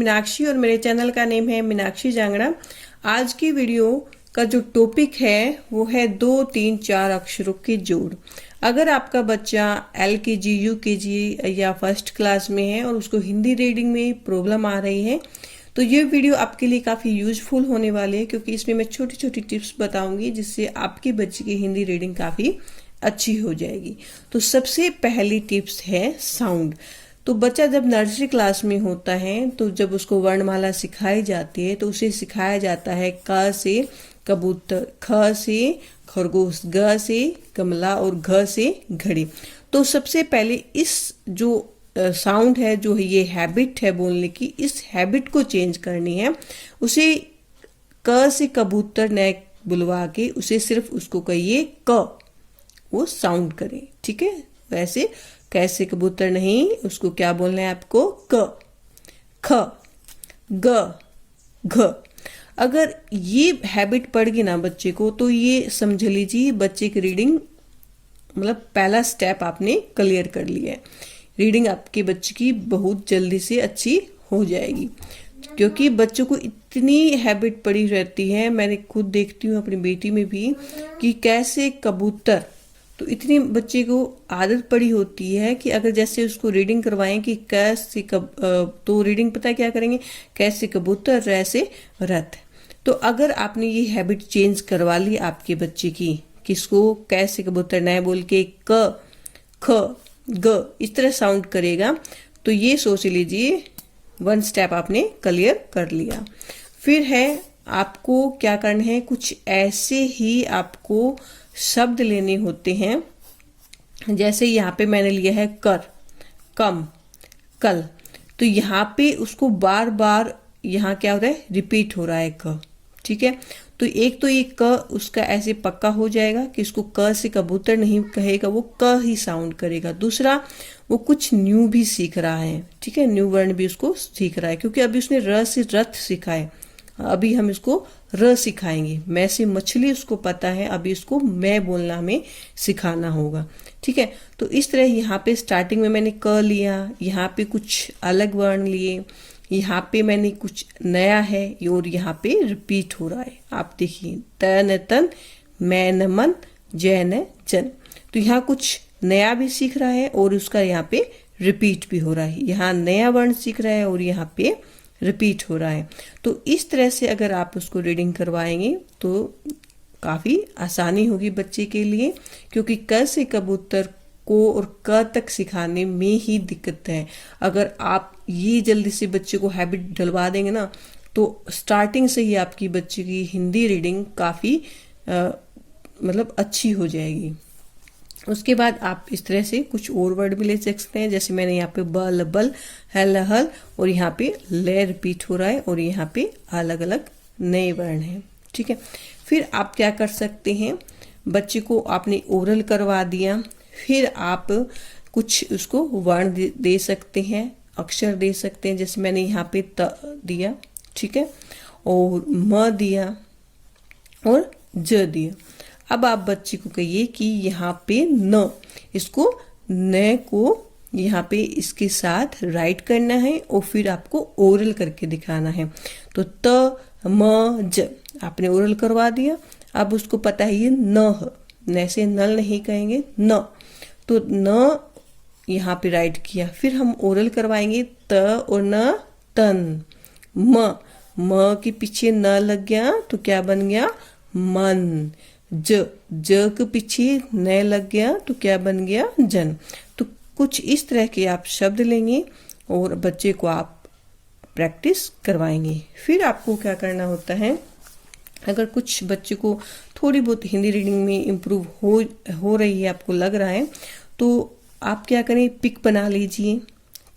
मीनाक्षी और मेरे चैनल का नेम है मीनाक्षी जांगड़ा। आज की वीडियो का जो टॉपिक है वो है 2, 3, 4 अक्षरों के जोड़। अगर आपका बच्चा LKG, UKG या फर्स्ट क्लास में है और उसको हिंदी रीडिंग में प्रॉब्लम आ रही है तो ये वीडियो आपके लिए काफ़ी यूजफुल होने वाली है, क्योंकि इसमें मैं छोटी छोटी टिप्स बताऊंगी जिससे आपके बच्चे की हिंदी रीडिंग काफ़ी अच्छी हो जाएगी। तो सबसे पहली टिप्स है साउंड। तो बच्चा जब नर्सरी क्लास में होता है तो जब उसको वर्णमाला सिखाई जाती है तो उसे सिखाया जाता है क से कबूतर, ख से खरगोश, ग से गमला और घ से घड़ी। तो सबसे पहले इस जो साउंड है, जो ये हैबिट है बोलने की, इस हैबिट को चेंज करनी है। उसे क से कबूतर न बुलवा के उसे सिर्फ उसको कहिए क, वो साउंड करे, ठीक है। वैसे कैसे कबूतर नहीं, उसको क्या बोलना है आपको, क, ख, ग, घ। अगर ये हैबिट पड़ गई ना बच्चे को तो ये समझ लीजिए बच्चे की रीडिंग मतलब पहला स्टेप आपने क्लियर कर लिया है। रीडिंग आपके बच्चे की बहुत जल्दी से अच्छी हो जाएगी, क्योंकि बच्चों को इतनी हैबिट पड़ी रहती है। मैंने खुद देखती हूँ अपनी बेटी में भी कि कैसे कबूतर, तो इतनी बच्चे को आदत पड़ी होती है कि अगर जैसे उसको रीडिंग करवाएं कि कैसे तो रीडिंग पता है क्या करेंगे, कैसे कबूतर, रैसे रथ। तो अगर आपने ये हैबिट चेंज करवा ली आपके बच्चे की, किसको कैसे कबूतर न बोल के क, ख, ग इस तरह साउंड करेगा, तो ये सोच लीजिए वन स्टेप आपने क्लियर कर लिया। फिर है आपको क्या करना है, कुछ ऐसे ही आपको शब्द लेने होते हैं। जैसे यहाँ पे मैंने लिया है कर, कम, कल। तो यहाँ पे उसको बार बार यहाँ क्या हो रहा है, रिपीट हो रहा है क, ठीक है। तो एक तो ये क उसका ऐसे पक्का हो जाएगा कि उसको क से कबूतर नहीं कहेगा, वो क ही साउंड करेगा। दूसरा, वो कुछ न्यू भी सीख रहा है, ठीक है, न्यू वर्ण भी उसको सीख रहा है, क्योंकि अभी उसने र से रथ सीखा है, अभी हम इसको र सिखाएंगे। मैं से मछली उसको पता है, अभी इसको मैं बोलना हमें सिखाना होगा, ठीक है। तो इस तरह यहाँ पे स्टार्टिंग में मैंने क लिया, यहाँ पे कुछ अलग वर्ण लिए, यहाँ पे मैंने कुछ नया है और यहाँ पे रिपीट हो रहा है। आप देखिए तन तन, मैं न मन, जय न जन। तो यहाँ कुछ नया भी सीख रहा है और उसका यहाँ पे रिपीट भी हो रहा है। यहाँ नया वर्ण सीख रहा है और यहाँ पे रिपीट हो रहा है। तो इस तरह से अगर आप उसको रीडिंग करवाएंगे तो काफ़ी आसानी होगी बच्चे के लिए, क्योंकि क से कबूतर को और क तक सिखाने में ही दिक्कत है। अगर आप ये जल्दी से बच्चे को हैबिट डलवा देंगे ना तो स्टार्टिंग से ही आपकी बच्चे की हिंदी रीडिंग काफ़ी मतलब अच्छी हो जाएगी। उसके बाद आप इस तरह से कुछ और वर्ड भी ले सकते हैं। जैसे मैंने यहाँ पे बल, बल, हल, हल और यहाँ पे ले रिपीट हो रहा है और यहाँ पे अलग अलग नए वर्ण हैं, ठीक है। फिर आप क्या कर सकते हैं, बच्चे को आपने ओरल करवा दिया, फिर आप कुछ उसको वर्ण दे सकते हैं, अक्षर दे सकते हैं। जैसे मैंने यहाँ पे त दिया, ठीक है, और म दिया और ज दिया। अब आप बच्चे को कहिए कि यहाँ पे न, इसको न को यहाँ पे इसके साथ राइट करना है और फिर आपको ओरल करके दिखाना है। तो त म ज आपने ओरल करवा दिया। अब उसको पता है ये न है, न से नल नहीं कहेंगे, न, तो न यहाँ पे राइट किया। फिर हम ओरल करवाएंगे त और न, तन, म के पीछे न लग गया तो क्या बन गया, मन, ज के पीछे न लग गया तो क्या बन गया, जन। तो कुछ इस तरह के आप शब्द लेंगे और बच्चे को आप प्रैक्टिस करवाएंगे। फिर आपको क्या करना होता है, अगर कुछ बच्चे को थोड़ी बहुत हिंदी रीडिंग में इम्प्रूव हो रही है, आपको लग रहा है, तो आप क्या करें, पिक बना लीजिए,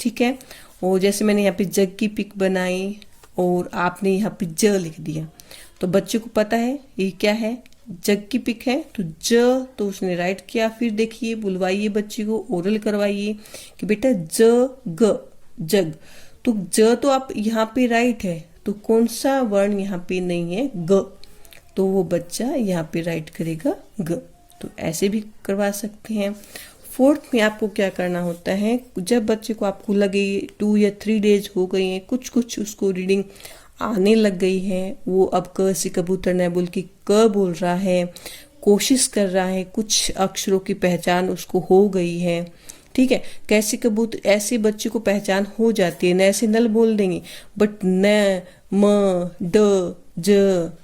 ठीक है। और जैसे मैंने यहाँ पे जग की पिक बनाई और आपने यहाँ पे ज लिख दिया, तो बच्चे को पता है ये क्या है, जग की पिक है। तो ज तो उसने राइट किया। फिर देखिए बुलवाइए बच्चे को, ओरल करवाइए कि बेटा ज ग, जग। तो ज तो आप यहाँ पे राइट है, तो कौन सा वर्ण यहाँ पे नहीं है, ग, तो वो बच्चा यहाँ पे राइट करेगा ग। तो ऐसे भी करवा सकते हैं। फोर्थ में आपको क्या करना होता है, जब बच्चे को आपको लगे 2 या 3 डेज हो गए हैं, कुछ कुछ उसको रीडिंग आने लग गई है, वो अब क से कबूतर न बोल के क बोल रहा है, कोशिश कर रहा है, कुछ अक्षरों की पहचान उसको हो गई है, ठीक है। कैसे कबूतर ऐसे बच्चे को पहचान हो जाती है, न ऐसे नल बोल देंगे, बट न म ड ज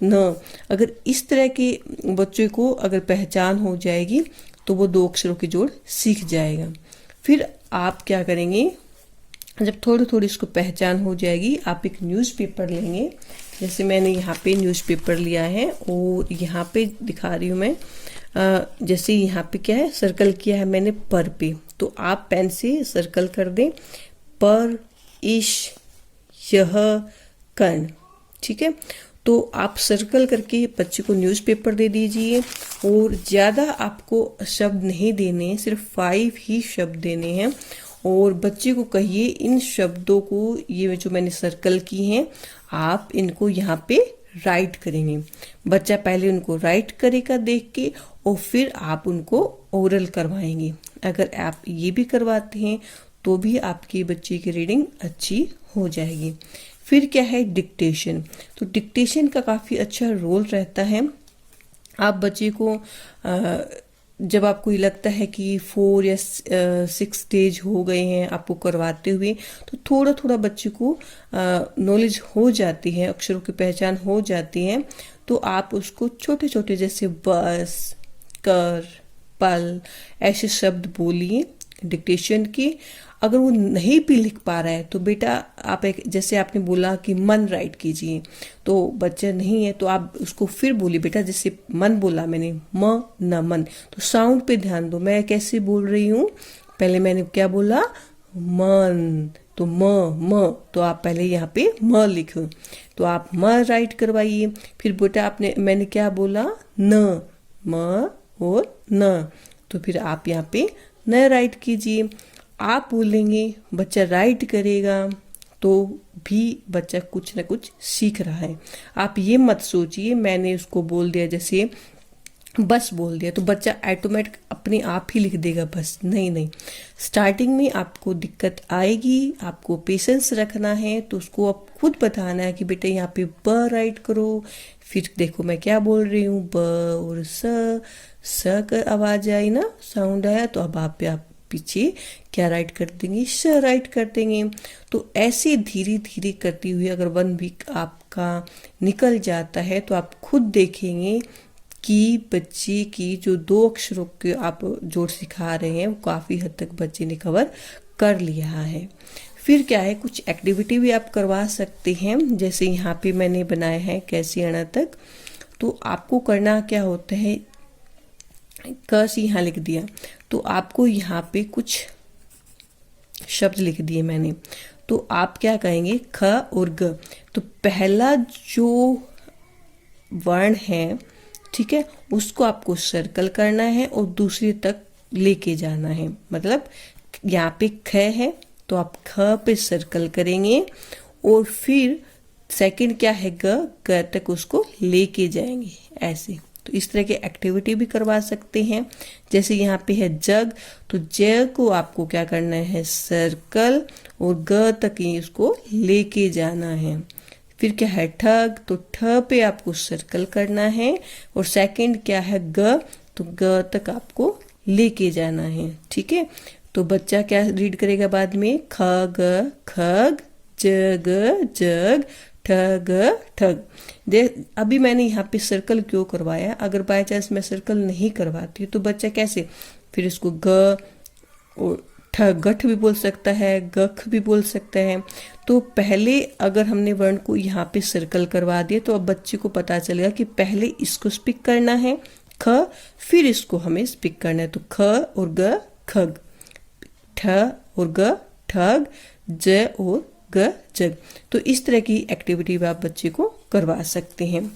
न, अगर इस तरह के बच्चे को अगर पहचान हो जाएगी तो वो 2 अक्षरों की जोड़ सीख जाएगा। फिर आप क्या करेंगे, जब थोड़ी थोड़ी इसको पहचान हो जाएगी, आप एक न्यूज़पेपर लेंगे, जैसे मैंने यहाँ पे न्यूज़पेपर लिया है और यहाँ पे दिखा रही हूँ मैं। जैसे यहाँ पे क्या है, सर्कल किया है मैंने पर पे, तो आप पेन से सर्कल कर दें पर, इश, यह, कर्ण, ठीक है। तो आप सर्कल करके बच्चे को न्यूज़पेपर दे दीजिए और ज़्यादा आपको शब्द नहीं देने, सिर्फ 5 ही शब्द देने हैं और बच्चे को कहिए इन शब्दों को, ये जो मैंने सर्कल की हैं, आप इनको यहाँ पे राइट करेंगे। बच्चा पहले उनको राइट करेगा देख के और फिर आप उनको ओरल करवाएंगे। अगर आप ये भी करवाते हैं तो भी आपके बच्चे की रीडिंग अच्छी हो जाएगी। फिर क्या है, डिक्टेशन। तो डिक्टेशन का काफ़ी अच्छा रोल रहता है। आप बच्चे को जब आपको ये लगता है कि 4 या 6 स्टेज हो गए हैं आपको करवाते हुए, तो थोड़ा थोड़ा बच्चे को नॉलेज हो जाती है, अक्षरों की पहचान हो जाती है, तो आप उसको छोटे छोटे जैसे बस, कर, पल ऐसे शब्द बोलिए डिक्टेशन के। अगर वो नहीं भी लिख पा रहा है तो बेटा आप एक, जैसे आपने बोला कि मन राइट कीजिए, तो बच्चा नहीं है तो आप उसको फिर बोलिए बेटा, जैसे मन बोला मैंने, म न मन, तो साउंड पे ध्यान दो, मैं कैसे बोल रही हूँ। पहले मैंने क्या बोला, मन, तो म, तो आप पहले यहाँ पे म लिखो, तो आप म राइट करवाइए। फिर बेटा आपने, मैंने क्या बोला, न, म और न, तो फिर आप यहाँ पे न राइट कीजिए। आप बोलेंगे, बच्चा राइट करेगा तो भी बच्चा कुछ ना कुछ सीख रहा है। आप ये मत सोचिए मैंने उसको बोल दिया, जैसे बस बोल दिया तो बच्चा ऑटोमेटिक अपने आप ही लिख देगा बस, नहीं नहीं। स्टार्टिंग में आपको दिक्कत आएगी, आपको पेशेंस रखना है, तो उसको आप खुद बताना है कि बेटा यहाँ पे ब राइट करो। फिर देखो मैं क्या बोल रही हूँ, ब और स का आवाज आई ना, साउंड आया, तो अब आप पीछे क्या राइट कर देंगे, श राइट कर देंगे। तो ऐसे धीरे धीरे करती हुई अगर 1 वीक आपका निकल जाता है तो आप खुद देखेंगे कि बच्चे की जो 2 अक्षरों के आप जोड़ सिखा रहे हैं वो काफ़ी हद तक बच्चे ने कवर कर लिया है। फिर क्या है, कुछ एक्टिविटी भी आप करवा सकते हैं, जैसे यहाँ पे मैंने बनाया है कैसे आना तक। तो आपको करना क्या होता है, क से यहाँ लिख दिया, तो आपको यहाँ पे कुछ शब्द लिख दिए मैंने, तो आप क्या कहेंगे, ख और ग। तो पहला जो वर्ण है, ठीक है, उसको आपको सर्कल करना है और दूसरे तक लेके जाना है। मतलब यहाँ पे ख है तो आप ख पे सर्कल करेंगे और फिर सेकंड क्या है, ग तक उसको लेके जाएंगे ऐसे। तो इस तरह की एक्टिविटी भी करवा सकते हैं। जैसे यहाँ पे है जग, तो ज को आपको क्या करना है, सर्कल और ग तक ही उसको लेके जाना है। फिर क्या है ठग, तो ठ पे आपको सर्कल करना है और सेकंड क्या है ग, तो ग तक आपको लेके जाना है, ठीक है। तो बच्चा क्या रीड करेगा बाद में, खग खग, जग जग, ठग ठग। अभी मैंने यहाँ पे सर्कल क्यों करवाया, अगर बाय चांस मैं सर्कल नहीं करवाती तो बच्चा कैसे, फिर इसको ग और गठ भी बोल सकता है, गख भी बोल सकता है। तो पहले अगर हमने वर्ण को यहाँ पे सर्कल करवा दिया तो अब बच्चे को पता चलेगा कि पहले इसको स्पिक करना है ख, फिर इसको हमें स्पिक करना है। तो ख और ग खग, ठ और ग ठग, ज और ग जग। तो इस तरह की एक्टिविटी आप बच्चे को करवा सकते हैं।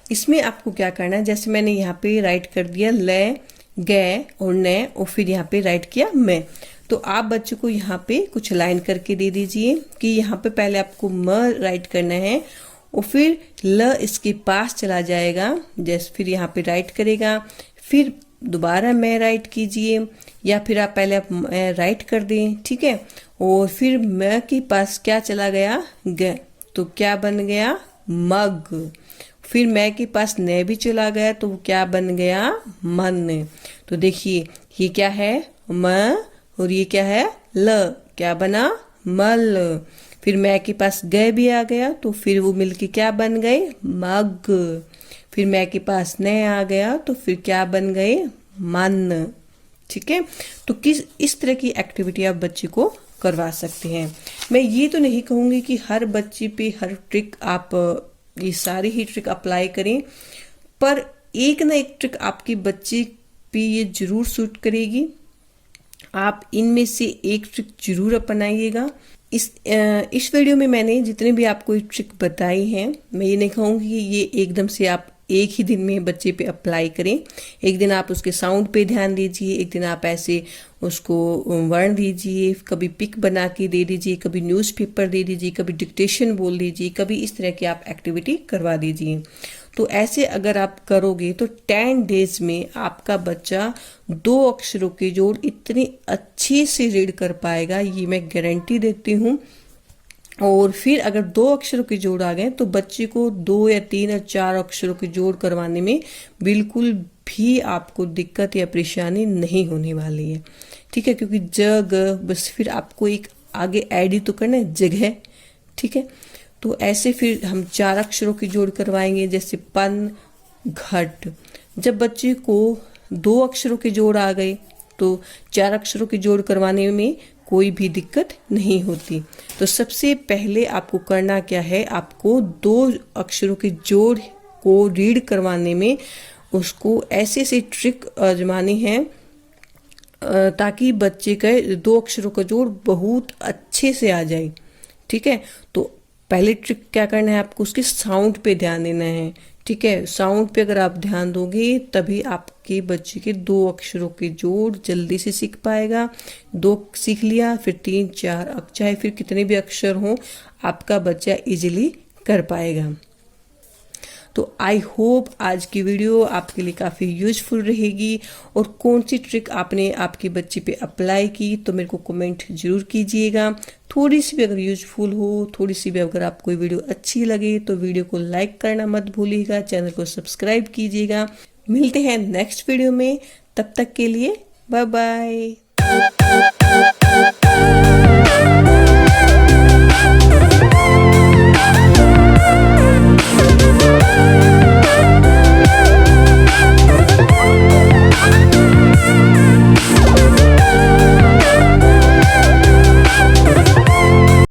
इसमें आपको क्या करना है, जैसे मैंने यहाँ पे राइट कर दिया ल, ग और न और फिर यहाँ पे राइट किया मैं, तो आप बच्चे को यहाँ पे कुछ लाइन करके दे दीजिए कि यहाँ पे पहले आपको म राइट करना है और फिर ल इसके पास चला जाएगा, जैसे फिर यहाँ पे राइट करेगा, फिर दोबारा मैं राइट कीजिए, या फिर आप पहले आप राइट कर दें, ठीक है। और फिर म के पास क्या चला गया, ग, तो क्या बन गया, मग। फिर मैं के पास न भी चला गया तो वो क्या बन गया, मन। तो देखिए ये क्या है, म, और ये क्या है, ल, क्या बना, मल। फिर मैं के पास ग भी आ गया तो फिर वो मिलके क्या बन गए, मग। फिर मैं के पास न आ गया तो फिर क्या बन गए, मन, ठीक है। तो किस इस तरह की एक्टिविटी आप बच्चे को करवा सकते हैं। मैं ये तो नहीं कहूँगी कि हर बच्चे पे हर ट्रिक आप ये सारी ही ट्रिक अप्लाई करें, पर एक ना एक ट्रिक आपके बच्चे पे ये जरूर सूट करेगी। आप इनमें से एक ट्रिक जरूर अपनाइएगा। इस वीडियो में मैंने जितने भी आपको ट्रिक बताई हैं, मैं ये नहीं कहूँगी कि ये एकदम से आप एक ही दिन में बच्चे पे अप्लाई करें। एक दिन आप उसके साउंड पे ध्यान दीजिए, एक दिन आप ऐसे उसको वर्ण दीजिए, कभी पिक बना के दे दीजिए, कभी न्यूज़पेपर दे दीजिए, कभी डिक्टेशन बोल दीजिए, कभी इस तरह की आप एक्टिविटी करवा दीजिए। तो ऐसे अगर आप करोगे तो 10 डेज में आपका बच्चा 2 अक्षरों के जोड़ इतनी अच्छे से रीड कर पाएगा, ये मैं गारंटी देती हूँ। और फिर अगर 2 अक्षरों के जोड़ आ गए तो बच्चे को 2 या 3 या 4 अक्षरों के जोड़ करवाने में बिल्कुल भी आपको दिक्कत या परेशानी नहीं होने वाली है, ठीक है। क्योंकि जग बस फिर आपको एक आगे ऐड ही तो करना है, जगह, ठीक है। तो ऐसे फिर हम 4 अक्षरों के जोड़ करवाएंगे, जैसे पन, घट। जब बच्चे को 2 अक्षरों के जोड़ आ गए तो 4 अक्षरों के जोड़ करवाने में कोई भी दिक्कत नहीं होती। तो सबसे पहले आपको करना क्या है, आपको 2 अक्षरों के जोड़ को रीड करवाने में उसको ऐसे ऐसे ट्रिक आजमानी है ताकि बच्चे का 2 अक्षरों का जोड़ बहुत अच्छे से आ जाए, ठीक है। तो पहले ट्रिक क्या करना है, आपको उसके साउंड पे ध्यान देना है, ठीक है। साउंड पे अगर आप ध्यान दोगे तभी आपके बच्चे के 2 अक्षरों के जोड़ जल्दी से सीख पाएगा। 2 सीख लिया, फिर 3 4, चाहे फिर कितने भी अक्षर हों, आपका बच्चा इजीली कर पाएगा। तो आई होप आज की वीडियो आपके लिए काफ़ी यूजफुल रहेगी। और कौन सी ट्रिक आपने आपके बच्चे पे अप्लाई की तो मेरे को कमेंट जरूर कीजिएगा। थोड़ी सी भी अगर यूजफुल हो, थोड़ी सी भी अगर आपको वीडियो अच्छी लगे तो वीडियो को लाइक करना मत भूलिएगा, चैनल को सब्सक्राइब कीजिएगा। मिलते हैं नेक्स्ट वीडियो में, तब तक के लिए बाय बाय।